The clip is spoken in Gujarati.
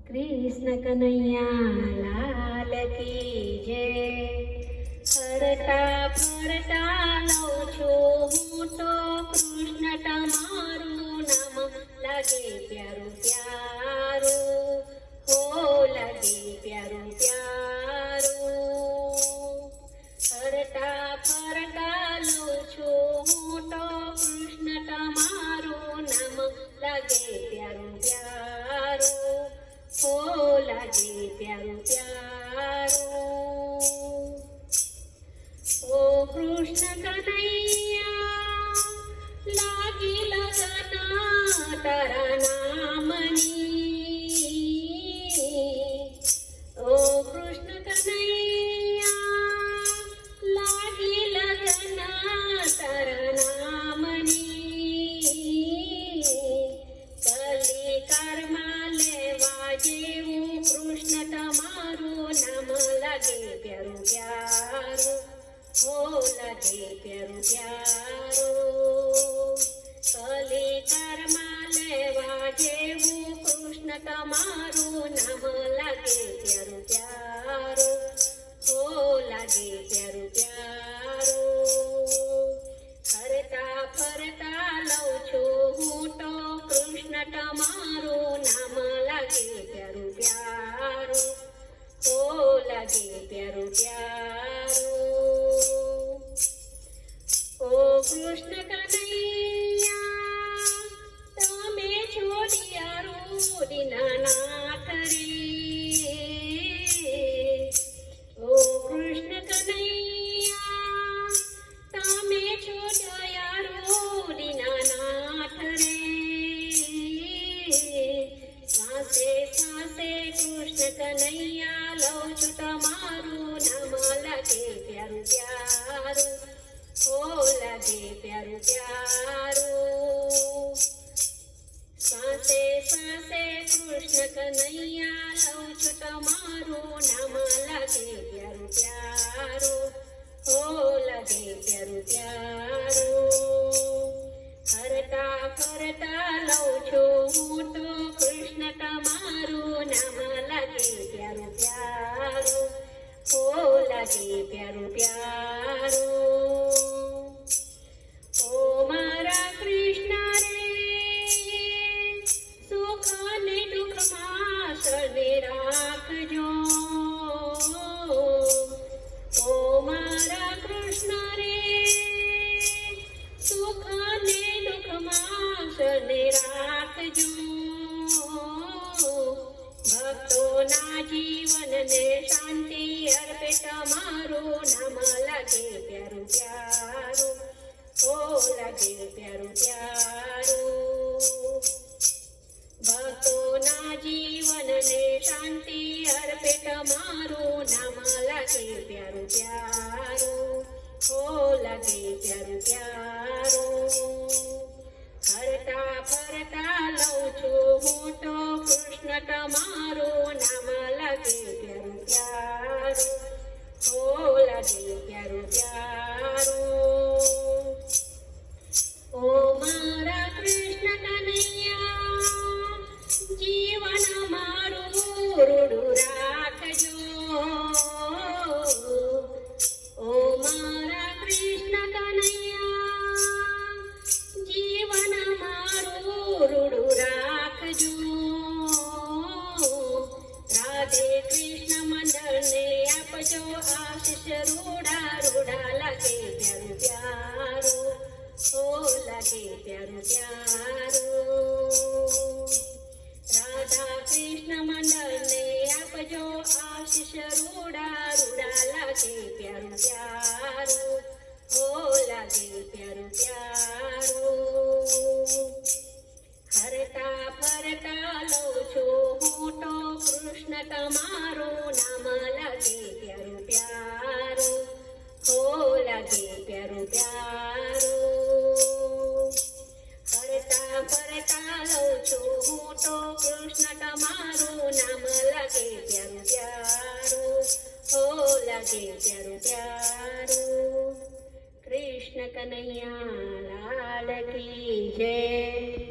कृष्ण कन्हैया लाल की जय। फरता फरता लઉં છું હું તો કૃષ્ણ તમારું નામ લાગે પ્યારું પ્યારું, હો લાગે પ્યારું પ્યારું। ફરતા ફરતા લઉં છું હું તો કૃષ્ણ તમારું નામ લાગે પ્યારું પ્યારું, હો લાગે પ્યારું પ્યારું। ઓ કૃષ્ણ કનૈયા લાગી લગન તારા નામની। ઓ કૃષ્ણ કનૈયા લાગી લગન તારા નામની। કલિકારમાં લેવા જેવું કૃષ્ણ તમારું નામ લાગે પ્યારું પ્યારું, હો લાગે પ્યારું પ્યારું। કલિકારમાં લેવા જેવું કૃષ્ણ તમારું નામ લાગે પ્યારું પ્યારું, હો લાગે પ્યારું પ્યારું। ફરતા ફરતા લઉં છું હું તો કૃષ્ણ તમારું નામ લાગે પ્યારું પ્યારું, હો લાગે પ્યારું પ્યારું। ઓ કૃષ્ણ કનૈયા તમે છોડિયા દીનાનાથ રે। ઓ કૃષ્ણ કનૈયા તમે છોડિયા દીનાનાથ રે। શ્વાસે શ્વાસે કૃષ્ણ કનૈયા લઉં છું તમારું નામ લાગે પ્યારું પ્યારું, હો લાગે પ્યારું પ્યારું। શ્વાસે શ્વાસે કૃષ્ણ કનૈયા લઉં છું તમારું નામ લાગે પ્યારું પ્યારું, હો લાગે પ્યારું પ્યારું। ફરતા ફરતા લઉં છું હું તો કૃષ્ણ તમારું નામ લાગે પ્યારું પ્યારું, હો લાગે પ્યારું પ્યારું। ઓ મારા કૃષ્ણ રે સુખ ને દુઃખમાં સર્વે રાખજો। ઓ મારા કૃષ્ણ રે સુખ ને દુઃખમાં સર્વે રાખજો। ભક્તોના જીવનને શાંતિ અર્પે તમારું નામ લાગે પ્યારું પ્યારું, હો લાગે પ્યારું પ્યારું। ભક્તોના જીવનને શાંતિ અર્પે તમારું નામ લાગે પ્યારું પ્યારું, હો લાગે પ્યારું પ્યારું। ફરતા ફરતા લઉં છું હું તો કૃષ્ણ તમારું નામ લાગે પ્યારું પ્યારું, હો લાગે પ્યારું પ્યારું। ઓ મારા કૃષ્ણ કનૈયા જીવન મારું રૂડું રાખજો। ઓ મારા કૃષ્ણ કનૈયા જીવન મારું રૂડું રાખજો। રાધે કૃષ્ણ મંડળને આપજો આશીષ રૂડા રૂડા લાગે પ્યારું પ્યારું, હો લાગે પ્યારું પ્યારું। રાધા કૃષ્ણ મંડળને આપજો આશીષ રૂડા રૂડા લાગે પ્યારું પ્યારું, હો લાગે પ્યારું પ્યારું। ફરતા ફરતા લઉં છું હું તો કૃષ્ણ તમારું નામ લાગે પ્યારું પ્યારું, હો લાગે પ્યારું પ્યારું। ફરતા ફરતા લઉં છું હું તો કૃષ્ણ તમારું નામ લાગે પ્યારું પ્યારું, હો લાગે પ્યારું પ્યારું। કૃષ્ણ કનૈયા લાલ की जय।